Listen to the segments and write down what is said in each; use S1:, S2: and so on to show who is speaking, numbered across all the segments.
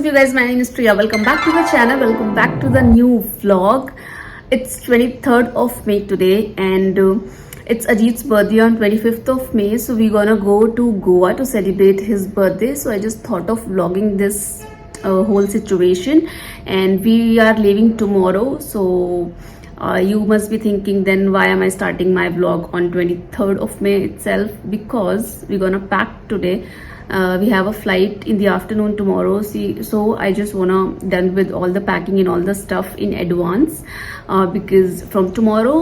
S1: up you guys, my name is Priya. Welcome back to the channel, welcome back to the new vlog. It's 23rd of May today and it's Ajit's birthday on 25th of May, so we're gonna go to Goa to celebrate his birthday. So I just thought of vlogging this whole situation, and we are leaving tomorrow. So you must be thinking, then why am I starting my vlog on 23rd of May itself? Because we're gonna pack today. We have a flight in the afternoon tomorrow, so I just wanna done with all the packing and all the stuff in advance, because from tomorrow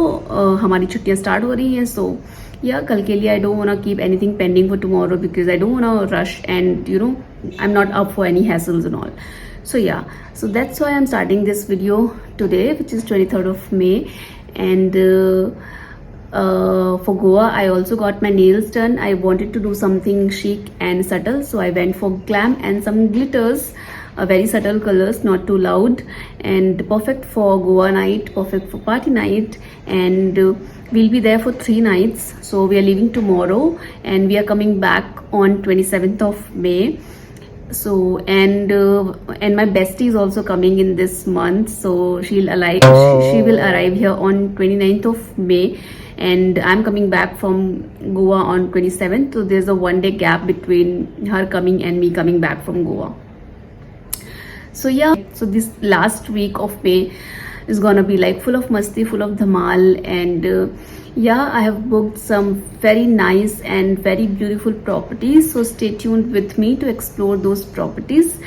S1: हमारी छुट्टियाँ start हो रही हैं. So yeah, कल के लिए I don't wanna keep anything pending for tomorrow because I don't wanna rush, and you know I'm not up for any hassles and all. So yeah, so that's why I'm starting this video today, which is 23rd of May. And for Goa, I also got my nails done. I wanted to do something chic and subtle, so I went for glam and some glitters, very subtle colors, not too loud, and perfect for Goa night, perfect for party night. And we'll be there for 3 nights. So we are leaving tomorrow and we are coming back on 27th of May. So and my bestie is also coming in this month, so she will arrive here on 29th of May, and I'm coming back from Goa on 27th. So there's a 1-day gap between her coming and me coming back from Goa. So yeah, so this last week of May is gonna be like full of masti, full of dhamal, and yeah, I have booked some very nice and very beautiful properties, so stay tuned with me to explore those properties.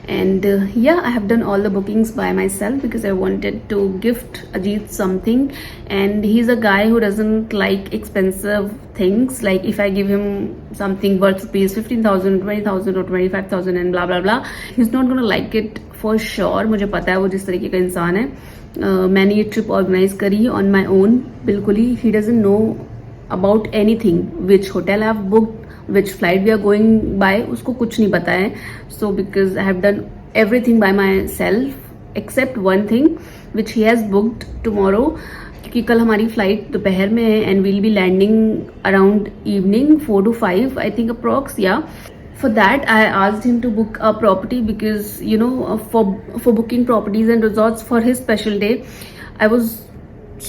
S1: And yeah, I have done all the bookings by myself because I wanted to gift Ajit something, and he's a guy who doesn't like expensive things. Like if I give him something worth rupees 15,000, 20,000 or 25,000 and blah blah blah, he's not gonna like it for sure. मुझे पता है वो जिस तरीके का इंसान है. मैंने ये ट्रिप ऑर्गेनाइज करी ऑन माई ओन बिल्कुल ही. He doesn't know about anything, which hotel I have booked, which flight we are going by, उसको कुछ नहीं पता है. So because I have done everything by myself except one thing which he has booked tomorrow, क्योंकि कल हमारी flight दोपहर में है and we'll be landing around evening 4 to 5 I think approx. या for that I asked him to book a property because you know for booking properties and resorts for his special day, I was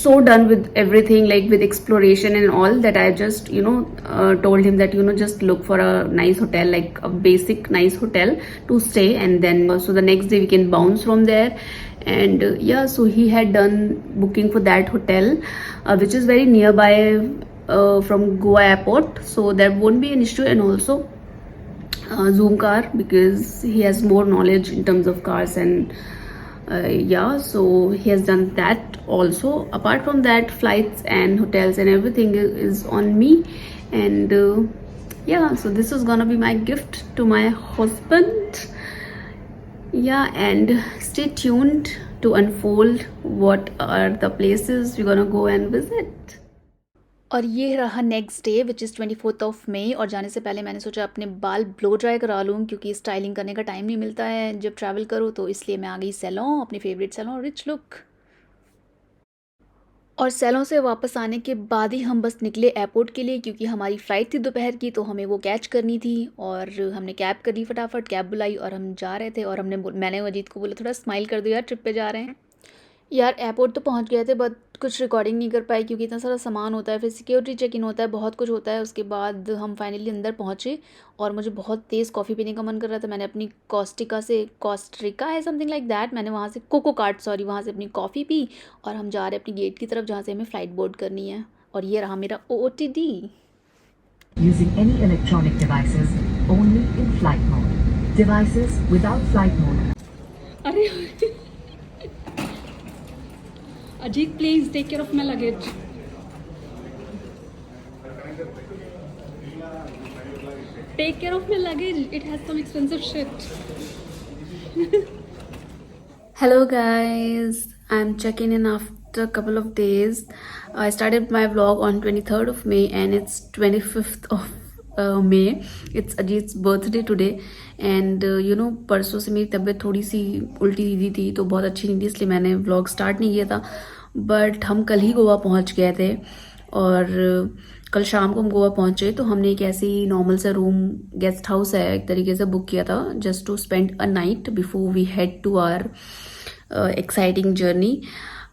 S1: so done with everything, like with exploration and all, that I just told him that just look for a nice hotel, like a basic nice hotel to stay, and then so the next day we can bounce from there. And yeah, so he had done booking for that hotel, which is very nearby from Goa airport, so there won't be an issue. And also Zoom car, because he has more knowledge in terms of cars, and yeah, so he has done that also. Apart from that, flights and hotels and everything is on me. And yeah, so this is gonna be my gift to my husband. Yeah, and stay tuned to unfold what are the places we're gonna go and visit. और ये रहा next day which is 24th of May. और जाने से पहले मैंने सोचा अपने बाल ब्लो ड्राई करा लूँ, क्योंकि स्टाइलिंग करने का टाइम नहीं मिलता है जब ट्रैवल करो, तो इसलिए मैं आ गई सैलून, अपनी फेवरेट सैलून रिच लुक. और सैलून से वापस आने के बाद ही हम बस निकले एयरपोर्ट के लिए, क्योंकि हमारी फ़्लाइट थी दोपहर की, तो हमें वो कैच करनी थी. और हमने कैब करी, फटाफट कैब बुलाई और हम जा रहे थे. और मैंने अजीत को बोला थोड़ा स्माइल कर दो यार, ट्रिप पे जा रहे हैं. यार एयरपोर्ट तो पहुंच गए थे, बट कुछ रिकॉर्डिंग नहीं कर पाई क्योंकि इतना सारा सामान होता है, फिर सिक्योरिटी चेक इन होता है, बहुत कुछ होता है. उसके बाद हम फाइनली अंदर पहुंचे और मुझे बहुत तेज़ कॉफ़ी पीने का मन कर रहा था. मैंने अपनी कोस्टिका है समथिंग लाइक दैट, मैंने वहाँ से वहाँ से अपनी कॉफ़ी पी. और हम जा रहे हैं अपनी गेट की तरफ जहाँ से हमें फ़्लाइट बोर्ड करनी है. और ये रहा मेरा OOTD.
S2: Using any electronic devices only in flight mode. Devices without flight mode.
S1: अरे Ajit, please take care of my luggage. Take care of my luggage. It has some expensive shit. Hello guys, I'm checking in after a couple of days. I started my vlog on 23rd of May and it's 25th of May. It's Ajit's birthday today. And परसों से मेरी तबीयत थोड़ी सी उल्टी सीधी थी, तो बहुत अच्छी नहीं थी, इसलिए मैंने व्लॉग स्टार्ट नहीं किया था. बट हम कल ही गोवा पहुंच गए थे और कल शाम को हम गोवा पहुंचे तो हमने एक ऐसे ही नॉर्मल सा रूम, गेस्ट हाउस है एक तरीके से, बुक किया था just to spend a night before we head to our exciting journey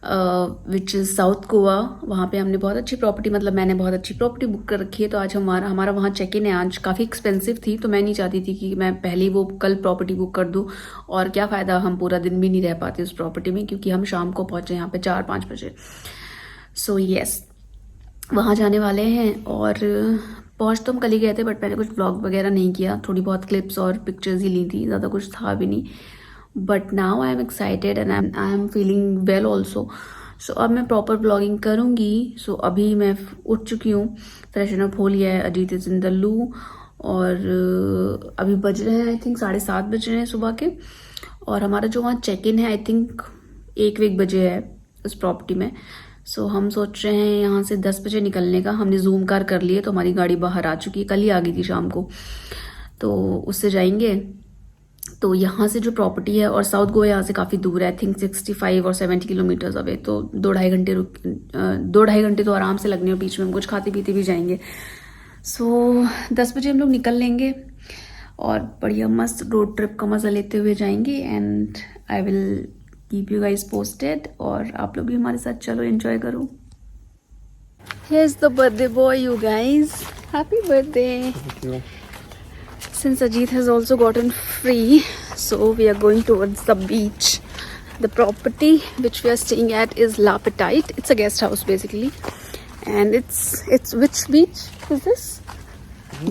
S1: which is south Goa. वहाँ पे हमने बहुत अच्छी प्रॉपर्टी, मतलब मैंने बहुत अच्छी प्रॉपर्टी बुक कर रखी है। तो आज हमारा वहाँ चेक इन है। आज काफ़ी एक्सपेंसिव थी तो मैं नहीं चाहती थी कि मैं पहले ही वो कल प्रॉपर्टी बुक कर दूँ, और क्या फ़ायदा, हम पूरा दिन भी नहीं रह पाते उस प्रॉपर्टी में, क्योंकि हम शाम को पहुँचे यहाँ पे 4-5 बजे। सो येस, वहाँ जाने वाले हैं। और पहुँच तो हम कल ही गए थे, बट मैंने कुछ व्लॉग वगैरह नहीं किया, थोड़ी बहुत क्लिप्स और पिक्चर्स ही ली थी, ज़्यादा कुछ था भी नहीं। But now I am excited and I am feeling well also. So अब मैं प्रॉपर ब्लॉगिंग करूँगी। सो अभी मैं उठ चुकी हूँ, फ्रेशन अप हो लिया है, अजीत इज इन द लू, और अभी बज रहे हैं आई थिंक 7:30 बज रहे हैं सुबह के। और हमारा जो वहाँ चेक इन है आई थिंक 1 बजे है उस प्रॉपर्टी में। सो हम सोच रहे हैं यहाँ से 10 बजे निकलने का। हमने जूम कार कर लिए तो हमारी गाड़ी बाहर आ चुकी है, कल ही आ गई थी शाम को, तो उससे जाएंगे। तो यहाँ से जो प्रॉपर्टी है, और साउथ गोवा यहाँ से काफ़ी दूर है, आई थिंक 65 और 70 किलोमीटर्स अवे, तो 2-2.5 घंटे तो आराम से लगने, और बीच में हम कुछ खाते पीते भी जाएंगे। सो 10 बजे हम लोग निकल लेंगे और बढ़िया मस्त रोड ट्रिप का मज़ा लेते हुए जाएंगे। And I will keep you guys posted, और आप लोग भी हमारे साथ चलो, एंजॉय करो। Here's the birthday boy, you guys. Happy birthday.
S3: Thank you.
S1: Since Ajit has also gotten free, so we are going towards the beach. The property which we are staying at is La Petite. It's a guest house basically, and it's which beach is this?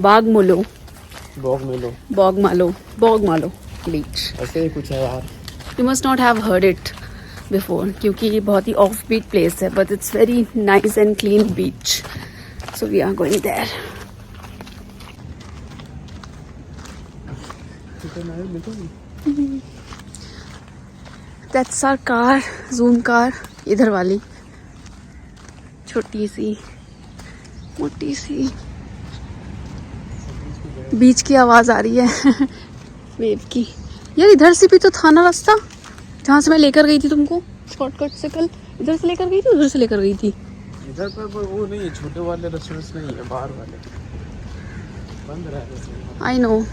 S1: Bogmalo. Bogmalo beach.
S3: ऐसे ही कुछ है यार।
S1: You must not have heard it before, क्योंकि ये बहुत ही off beat place है, but it's very nice and clean beach. So we are going there. That's our car, Zoom car, इधर वाली छोटी सी मोटी सी। बीच की आवाज आ रही है वेव की। यार इधर से भी तो था ना रास्ता, जहाँ से मैं लेकर गई थी तुमको शॉर्टकट से कल। इधर से लेकर गई थी, उधर से लेकर गई थी।
S3: इधर पर वो नहीं है, छोटे वाले रेस्टोरेंट्स नहीं है, बाहर वाले बंद रहा है।
S1: I know.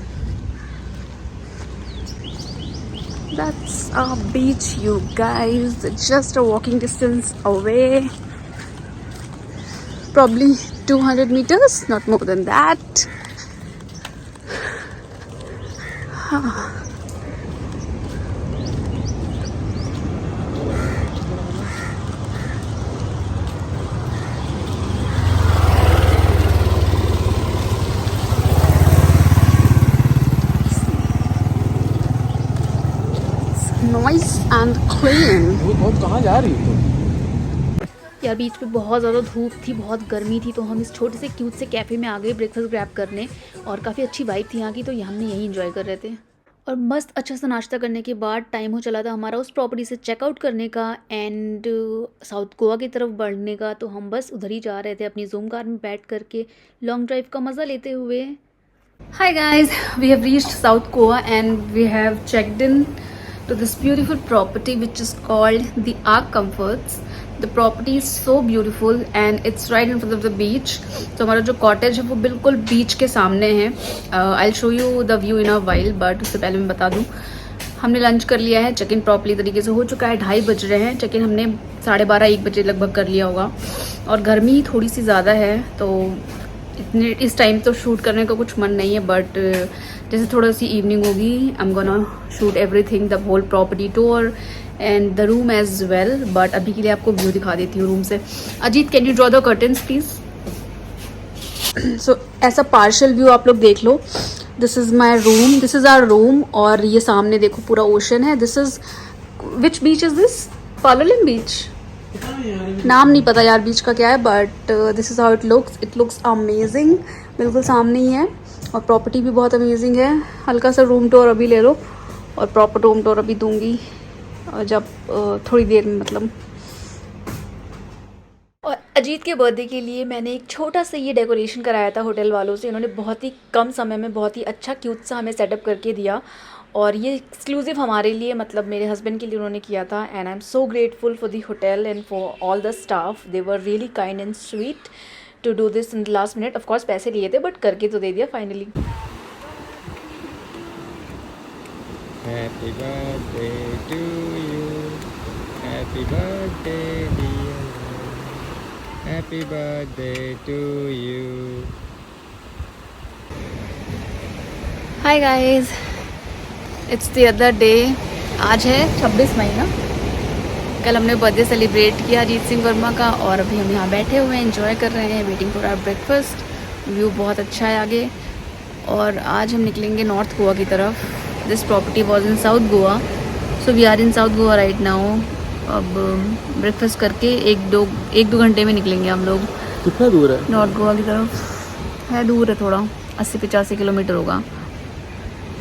S1: That's our beach, you guys. Just a walking distance away. Probably 200 meters, not more than that. Nice and clean.
S3: वो बहुत कहाँ जा रही है तो?
S1: यार बीच पे बहुत ज़्यादा धूप थी, बहुत गर्मी थी, तो हम इस छोटे से क्यूट से कैफ़े में आ गए ब्रेकफास्ट ग्रैब करने, और काफ़ी अच्छी वाइब थी यहाँ की, तो हमने यही इंजॉय कर रहे थे। और मस्त अच्छा सा नाश्ता करने के बाद टाइम हो चला था हमारा उस प्रॉपर्टी से चेकआउट करने का एंड साउथ गोवा की तरफ बढ़ने का। तो हम बस उधर ही जा रहे थे अपनी जूम कार में बैठ करके लॉन्ग ड्राइव का मज़ा लेते हुए। Hi guys, we have reached south Goa and we have checked in to this beautiful property which is called the Ark Comforts. The property is so beautiful and it's right in front of the beach. तो हमारा जो cottage है वो बिल्कुल बीच के सामने है। I'll show you the view in a while, but उससे पहले मैं बता दूँ हमने लंच कर लिया है, चेक इन प्रॉपर्ली तरीके से हो चुका है। 2:30 बज रहे हैं, चेक इन हमने 12:30-1 बजे लगभग कर लिया होगा। और गर्मी थोड़ी सी ज़्यादा है तो इतने इस टाइम तो शूट करने का कुछ मन नहीं है, बट जैसे थोड़ा सी इवनिंग होगी I am gonna shoot everything, the whole property tour and the room as well. But अभी के लिए आपको व्यू दिखा देती हूँ रूम से। Ajit, can you draw the curtains please? So ऐसा पार्शियल व्यू आप लोग देख लो। This is my room, this is our room, और ये सामने देखो पूरा ओशन है। This is which beach is this? Palolem beach, नाम नहीं पता यार बीच का क्या है, but this is how it looks amazing. बिल्कुल सामने ही है, और प्रॉपर्टी भी बहुत अमेजिंग है। हल्का सा रूम टूर अभी ले लो, और प्रॉपर रूम टूर अभी दूंगी जब थोड़ी देर में मतलब। और अजीत के बर्थडे के लिए मैंने एक छोटा सा ये डेकोरेशन कराया था होटल वालों से। इन्होंने बहुत ही कम समय में बहुत ही अच्छा क्यूट सा हमें सेटअप करके दिया, और ये एक्सक्लूसिव हमारे लिए, मतलब मेरे हस्बैंड के लिए उन्होंने किया था। And I am so grateful for the hotel and for all the staff, they were really kind and sweet. To do this in the last minute. Of course पैसे लिए थे बट करके तो दे दिया finally.
S4: Happy birthday to you. Happy birthday, dear Lord. Happy birthday to you.
S1: Hi guys, it's the other day. आज है 26 मई ना. कल हमने बर्थडे सेलिब्रेट किया अजीत सिंह वर्मा का और अभी हम यहाँ बैठे हुए हैं, एंजॉय कर रहे हैं, waiting for our breakfast. View बहुत अच्छा है आगे. और आज हम निकलेंगे नॉर्थ गोवा की तरफ. This property was in south Goa, so we are in south Goa right now. अब ब्रेकफास्ट करके एक दो घंटे में निकलेंगे हम लोग.
S3: कितना दूर है?
S1: नॉर्थ गोवा की तरफ है, दूर है थोड़ा, 80-85 किलोमीटर होगा.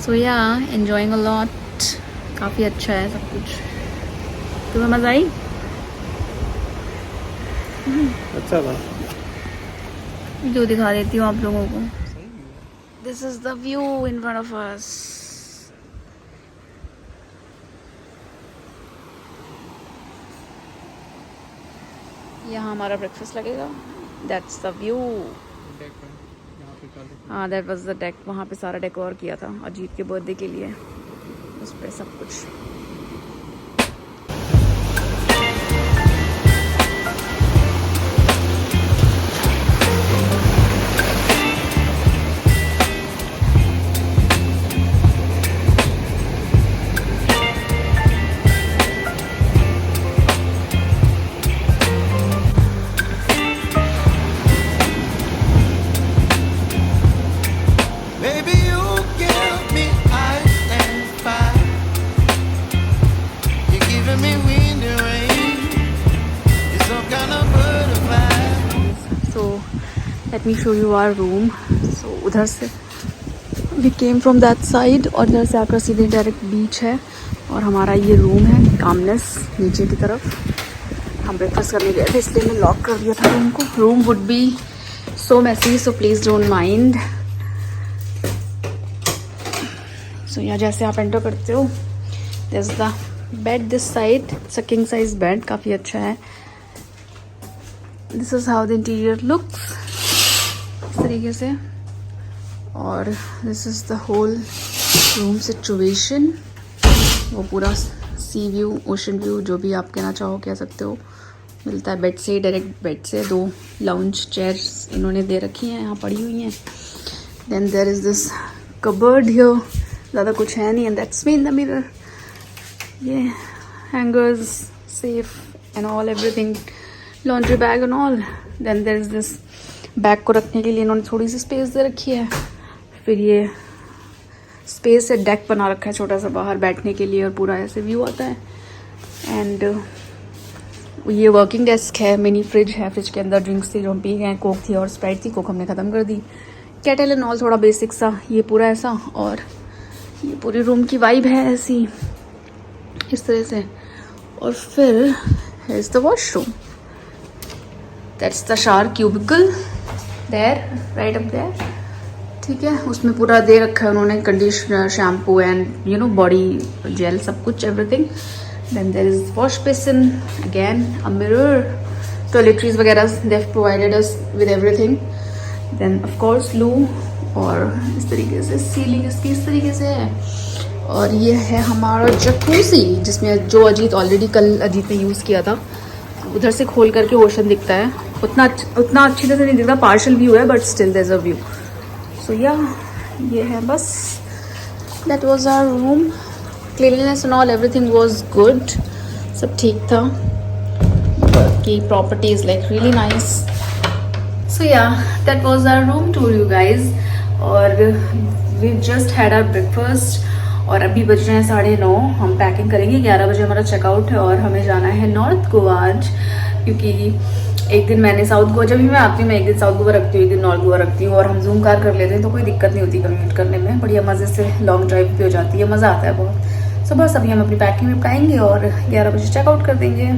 S1: सो या एन्जॉइंग अ लॉट. काफ़ी अच्छा है सब कुछ. तुम्हें मज़ा आई?
S3: अच्छा था.
S1: जो दिखा देती हूँ आप लोगों को. This is the view in front of us. यहाँ हमारा ब्रेकफास्ट लगेगा. That's the view. हाँ, दैट वाज द डेक. वहाँ पे सारा डेकोर किया था अजीत के बर्थडे के लिए. उस पर सब कुछ.
S5: Baby, you give me ice and fire. You're giving me wind and rain. You're some kind of butterfly.
S1: So let me show you our room. So उधर से we came from that side और इधर से आपका सीधे direct बीच है. और हमारा ये रूम है कामनेस नीचे की तरफ. हम ब्रेकफास्ट करने गए थे इसलिए मैं लॉक कर दिया था रूम को. Room would be so messy, so please don't mind. So यहाँ जैसे आप एंटर करते हो, this the bed this side. It's a king size bed, काफ़ी अच्छा है. This is how the interior looks, इस तरीके से. और this is the whole room situation. वो पूरा सी व्यू, ओशन व्यू, जो भी आप कहना चाहो कह सकते हो, मिलता है बेड से, डायरेक्ट बेड से. 2 लाउंज चेयर्स इन्होंने दे रखी हैं, यहाँ पड़ी हुई हैं. Then there is this cupboard here. ज़्यादा कुछ है नहीं. And that's me in the mirror. ये hangers, safe and all, everything, laundry bag and all. Then there is this bag को रखने के लिए इन्होंने थोड़ी सी स्पेस दे रखी है. फिर ये स्पेस से डेक बना रखा है छोटा सा बाहर बैठने के लिए, और पूरा ऐसे व्यू आता है. एंड ये वर्किंग डेस्क है. मिनी फ्रिज है, फ्रिज के अंदर ड्रिंक्स थी जो हम पी गए. कोक थी और स्प्राइट थी. कोक हमने ख़त्म कर दी. केटल एंड ऑल, थोड़ा बेसिक सा ये पूरा ऐसा. और ये पूरी रूम की वाइब है ऐसी, इस तरह से. और फिर है is the washroom. That's the shower cubicle there, right up there. ठीक है, उसमें पूरा दे रखा है उन्होंने conditioner, shampoo and you know body gel, सब कुछ, everything. Then there is wash basin, again a mirror, toiletries वगैरह they have provided us with everything. Then of course loo. और इस तरीके से सीलिंग इसकी इस तरीके से है. और ये है हमारा जकूसी, जिसमें जो अजीत ऑलरेडी कल अजीत ने यूज़ किया था. उधर से खोल करके ओशन दिखता है. उतना अच्छी तरह से नहीं दिखता, पार्शल व्यू है, but still there is a view. So yeah ये है बस. That was our room. Cleanliness and all, everything was good. सब ठीक था. बाकी property is like really nice. So yeah, that was our room tour, you guys. और we just had our breakfast. और अभी बज रहे हैं 9:30. हम पैकिंग करेंगे. 11 बजे हमारा चेकआउट है और हमें जाना है नॉर्थ गोवा आज. क्योंकि एक दिन मैंने साउथ गोवा, जब भी मैं आती हूँ मैं एक दिन साउथ गोवा रखती हूँ, एक दिन नॉर्थ गोवा रखती हूँ. और हम जूम कार कर लेते हैं तो कोई दिक्कत नहीं होती कम्यूट करने में. बढ़िया मज़े से लॉन्ग ड्राइव भी हो जाती है, मज़ा आता है बहुत. सो बस अभी हम अपनी पैकिंग निपटाएंगे और 11 बजे चेकआउट कर देंगे.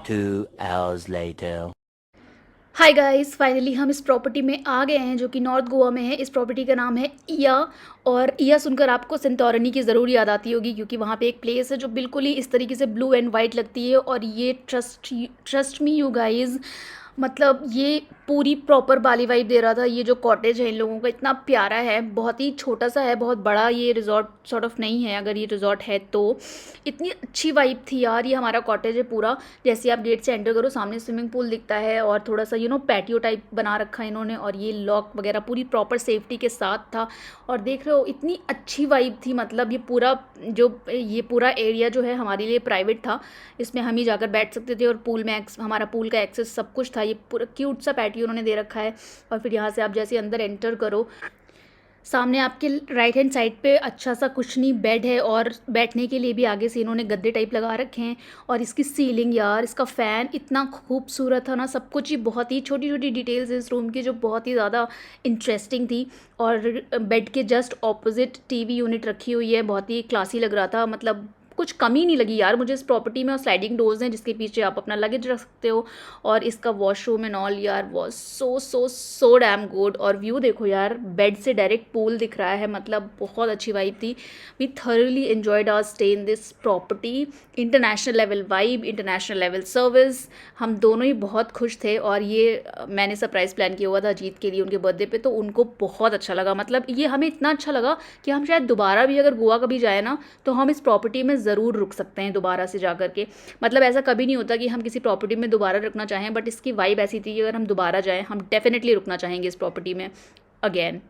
S6: Two hours later. Hi guys, finally हम इस प्रॉपर्टी में आ गए हैं जो कि नॉर्थ गोवा में है। इस प्रॉपर्टी का नाम है इया। और इया सुनकर आपको संतोरनी की ज़रूर याद आती होगी, क्योंकि वहाँ पे एक प्लेस है जो बिल्कुल ही इस तरीके से ब्लू एंड वाइट लगती है। और ये ट्रस्ट मी यू गाइस, मतलब ये पूरी प्रॉपर बाली वाइब दे रहा था। ये जो कॉटेज है इन लोगों का इतना प्यारा है, बहुत ही छोटा सा है, बहुत बड़ा ये रिजॉर्ट सॉर्ट ऑफ नहीं है। अगर ये रिजॉर्ट है तो इतनी अच्छी वाइब थी यार। ये हमारा कॉटेज है पूरा, जैसे आप गेट से एंटर करो सामने स्विमिंग पूल दिखता है और थोड़ा सा पैटियो टाइप बना रखा है इन्होंने। और ये लॉक वगैरह पूरी प्रॉपर सेफ्टी के साथ था। और देख रहे हो इतनी अच्छी वाइब थी, मतलब ये पूरा एरिया जो है हमारे लिए प्राइवेट था। इसमें हम ही जाकर बैठ सकते थे और पूल में हमारा पूल का एक्सेस सब कुछ था। ये पूरा क्यूट सा पैटियो उन्होंने दे रखा है। और फिर यहाँ से आप जैसे अंदर एंटर करो, सामने आपके राइट हैंड साइड पे अच्छा सा कुशनी बेड है और बैठने के लिए भी आगे से इन्होंने गद्दे टाइप लगा रखे हैं। और इसकी सीलिंग यार, इसका फ़ैन इतना खूबसूरत था ना, सब कुछ ही बहुत ही छोटी छोटी डिटेल्स इस रूम की जो बहुत ही ज़्यादा इंटरेस्टिंग थी। और बेड के जस्ट ऑपोजिट टीवी यूनिट रखी हुई है, बहुत ही क्लासी लग रहा था। मतलब कुछ कमी नहीं लगी यार मुझे इस प्रॉपर्टी में। और स्लाइडिंग डोर्स हैं जिसके पीछे आप अपना लगेज रख सकते हो। और इसका वॉशरूम एंड ऑल यार वॉज सो डैम गुड। और व्यू देखो यार, बेड से डायरेक्ट पूल दिख रहा है, मतलब बहुत अच्छी वाइब थी। We thoroughly enjoyed our stay in this property. International level vibe, international level service, हम दोनों ही बहुत खुश थे। और ये मैंने सरप्राइज़ प्लान किया हुआ था अजीत के लिए उनके बर्थडे पे, तो उनको बहुत अच्छा लगा। मतलब ये हमें इतना अच्छा लगा कि हम शायद दोबारा भी अगर गोवा कभी जाए ना तो हम इस प्रॉपर्टी में ज़रूर रुक सकते हैं दोबारा से जा करके। मतलब ऐसा कभी नहीं होता कि हम किसी प्रॉपर्टी में दोबारा रुकना चाहें, बट इसकी वाइब ऐसी थी कि अगर हम दोबारा जाएं हम डेफिनेटली रुकना चाहेंगे इस प्रॉपर्टी में again.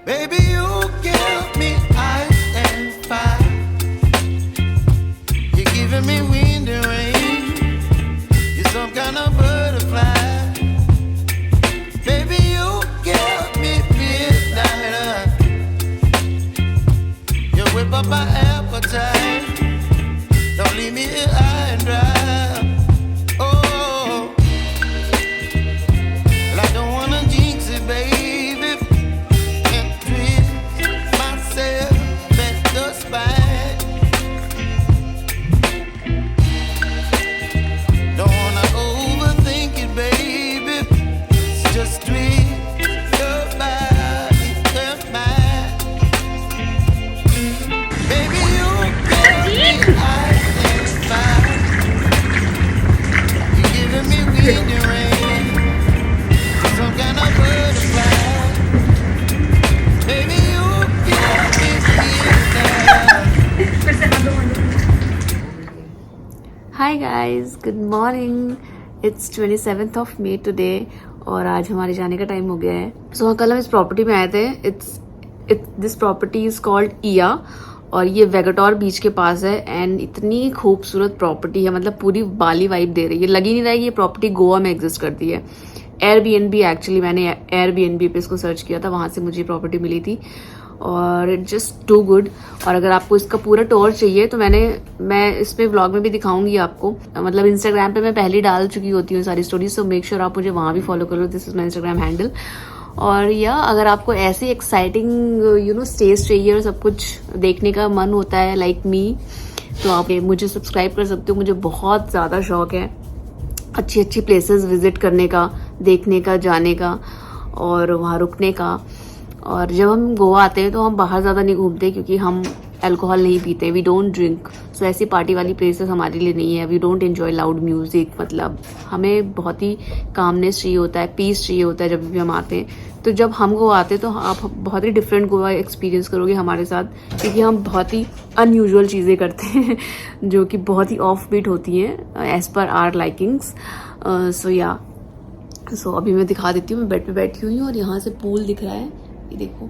S5: Baby, you give me ice and fire. You're giving me wind and rain. You're some kind of butterfly. Baby, you give me midnight. You whip up my appetite. Don't leave me here high and dry. Oh, well, I don't wanna jinx it, baby.
S1: Hi guys, good morning. It's 27th of May today और आज हमारे जाने का time हो गया है। So कल हम इस प्रॉपर्टी में आए थे। दिस प्रॉपर्टी इज कॉल्ड इया और ये वेगाटोर बीच के पास है। एंड इतनी खूबसूरत प्रॉपर्टी है, मतलब पूरी बाली वाइब दे रही है। लग ही नहीं रहा है कि ये प्रॉपर्टी गोवा में एग्जिस्ट करती है। एयरबीएनबी, एक्चुअली मैंने एयरबीएनबी पे इसको सर्च किया था, वहाँ से मुझे प्रॉपर्टी मिली थी और इट जस्ट टू गुड। और अगर आपको इसका पूरा टूर चाहिए तो मैं इसमें व्लॉग में भी दिखाऊंगी आपको। मतलब इंस्टाग्राम पे मैं पहले डाल चुकी होती हूँ सारी स्टोरीज, सो मेक श्योर आप मुझे वहाँ भी फॉलो करो। This is my Instagram handle. और या अगर आपको ऐसे एक्साइटिंग स्टेज चाहिए और सब कुछ देखने का मन होता है लाइक मी, तो आप मुझे सब्सक्राइब कर सकते हो। मुझे बहुत ज़्यादा शौक है अच्छी अच्छी प्लेसेस विजिट करने का, देखने का, जाने का और वहाँ रुकने का। और जब हम गोवा आते हैं तो हम बाहर ज़्यादा नहीं घूमते क्योंकि हम अल्कोहल नहीं पीते, वी डोंट ड्रिंक। सो ऐसी पार्टी वाली प्लेसेस हमारे लिए नहीं है। We don't enjoy loud music. मतलब हमें बहुत ही कामनेस चाहिए होता है, पीस चाहिए होता है जब भी हम आते हैं। तो जब हम गोवा आते हैं तो आप बहुत ही डिफरेंट गोवा एक्सपीरियंस करोगे हमारे साथ, क्योंकि हम बहुत ही अनयूजुअल चीज़ें करते हैं जो कि बहुत ही ऑफ बीट होती हैं एज पर आवर लाइकिंग्स। सो अभी मैं दिखा देती हूँ। मैं बेड पे बैठी हुई हूँ और यहाँ से पूल दिख रहा है, ये देखो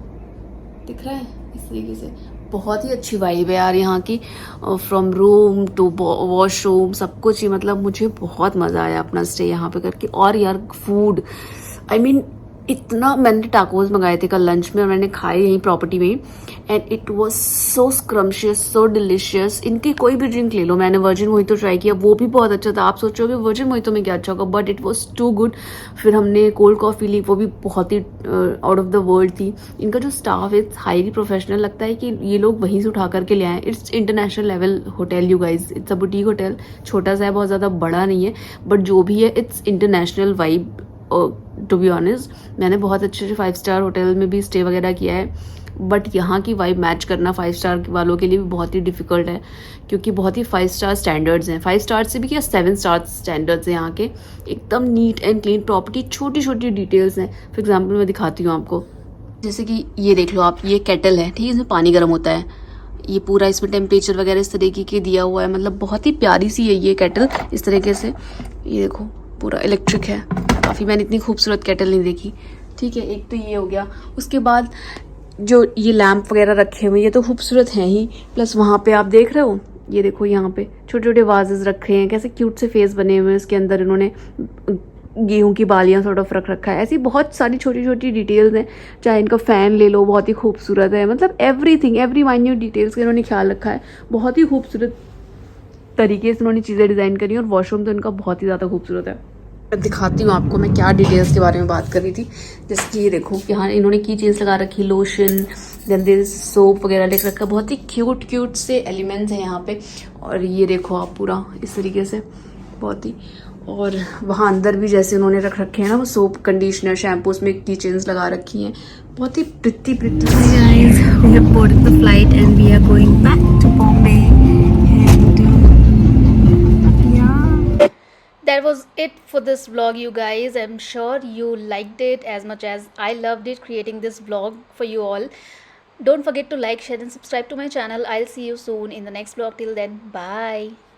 S1: दिख रहा है इस तरीके से। बहुत ही अच्छी वाइब है यार यहाँ की, फ्रॉम रूम टू वॉशरूम सब कुछ ही। मतलब मुझे बहुत मज़ा आया अपना स्टे यहाँ पे करके। और यार फूड, आई मीन इतना मैंने टाकोस मंगाए थे कल लंच में और मैंने खाए यहीं प्रॉपर्टी में, and it was so scrumptious, so delicious. इनकी कोई भी ड्रिंक ले लो, मैंने वर्जिन मोहितो ट्राई किया, वो भी बहुत अच्छा था। आप सोचोगे वर्जिन मोहितो में क्या अच्छा होगा, but it was too good. फिर हमने कोल्ड कॉफ़ी ली, वो भी बहुत ही आउट ऑफ द वर्ल्ड थी। इनका जो स्टाफ है हाईली प्रोफेशनल, लगता है कि ये लोग वहीं से उठा करके ले आए। It's international level hotel you guys, it's a boutique hotel, छोटा सा है, बहुत ज़्यादा बड़ा नहीं है, बट जो भी है it's international vibe. To be honest, मैंने बहुत अच्छे 5 स्टार होटल में भी स्टे वगैरह किया है, बट यहाँ की वाइब मैच करना 5 स्टार वालों के लिए भी बहुत ही डिफिकल्ट है, क्योंकि बहुत ही 5 स्टार स्टैंडर्ड्स हैं। 5 स्टार से भी क्या 7 स्टार स्टैंडर्ड्स हैं यहाँ के। एकदम नीट एंड क्लीन प्रॉपर्टी, छोटी छोटी डिटेल्स हैं। फॉर एग्जाम्पल मैं दिखाती हूँ आपको, जैसे कि ये देख लो आप, ये केटल है, ठीक है, इसमें पानी गर्म होता है, ये पूरा इसमें टेम्परेचर वगैरह इस तरीके के दिया हुआ है, मतलब बहुत ही प्यारी सी है ये केटल इस तरीके से। ये देखो पूरा इलेक्ट्रिक है, काफ़ी, मैंने इतनी खूबसूरत केटल नहीं देखी। ठीक है, एक तो ये हो गया। उसके बाद जो ये लैंप वगैरह रखे हुए, ये तो खूबसूरत हैं ही, प्लस वहाँ पे आप देख रहे हो, ये देखो यहाँ पे छोटे छोटे वाजेस रखे हैं, कैसे क्यूट से फेस बने हुए हैं, उसके अंदर इन्होंने गेहूं की बालियां सॉर्ट ऑफ रख रखा है। ऐसी बहुत सारी छोटी छोटी डिटेल्स हैं। चाहे इनका फ़ैन ले लो, बहुत ही खूबसूरत है, मतलब एवरीथिंग, एवरी माइन्यूट डिटेल्स का इन्होंने ख्याल रखा है। बहुत ही खूबसूरत तरीके से इन्होंने चीज़ें डिज़ाइन करी, और वॉशरूम तो इनका बहुत ही ज़्यादा खूबसूरत है। मैं दिखाती हूँ आपको मैं क्या डिटेल्स के बारे में बात कर रही थी। जैसे कि ये देखो, यहाँ इन्होंने की चेंज लगा रखी, लोशन, देन सोप वगैरह लिख रखा, बहुत ही क्यूट क्यूट से एलिमेंट्स हैं यहाँ पे। और ये देखो आप पूरा इस तरीके से, बहुत ही। और वहाँ अंदर भी जैसे उन्होंने रख रखे हैं ना, वो सोप, कंडीशनर, शैम्पू, उसमें की चेंज लगा रखी हैं, बहुत ही pretty pretty. Guys, we have boarded the flight and we are going back to Bombay.
S6: That was it for this vlog, you guys. I'm sure you liked it as much as I loved it creating this vlog for you all. Don't forget to like, share and subscribe to my channel. I'll see you soon in the next vlog. Till then, bye.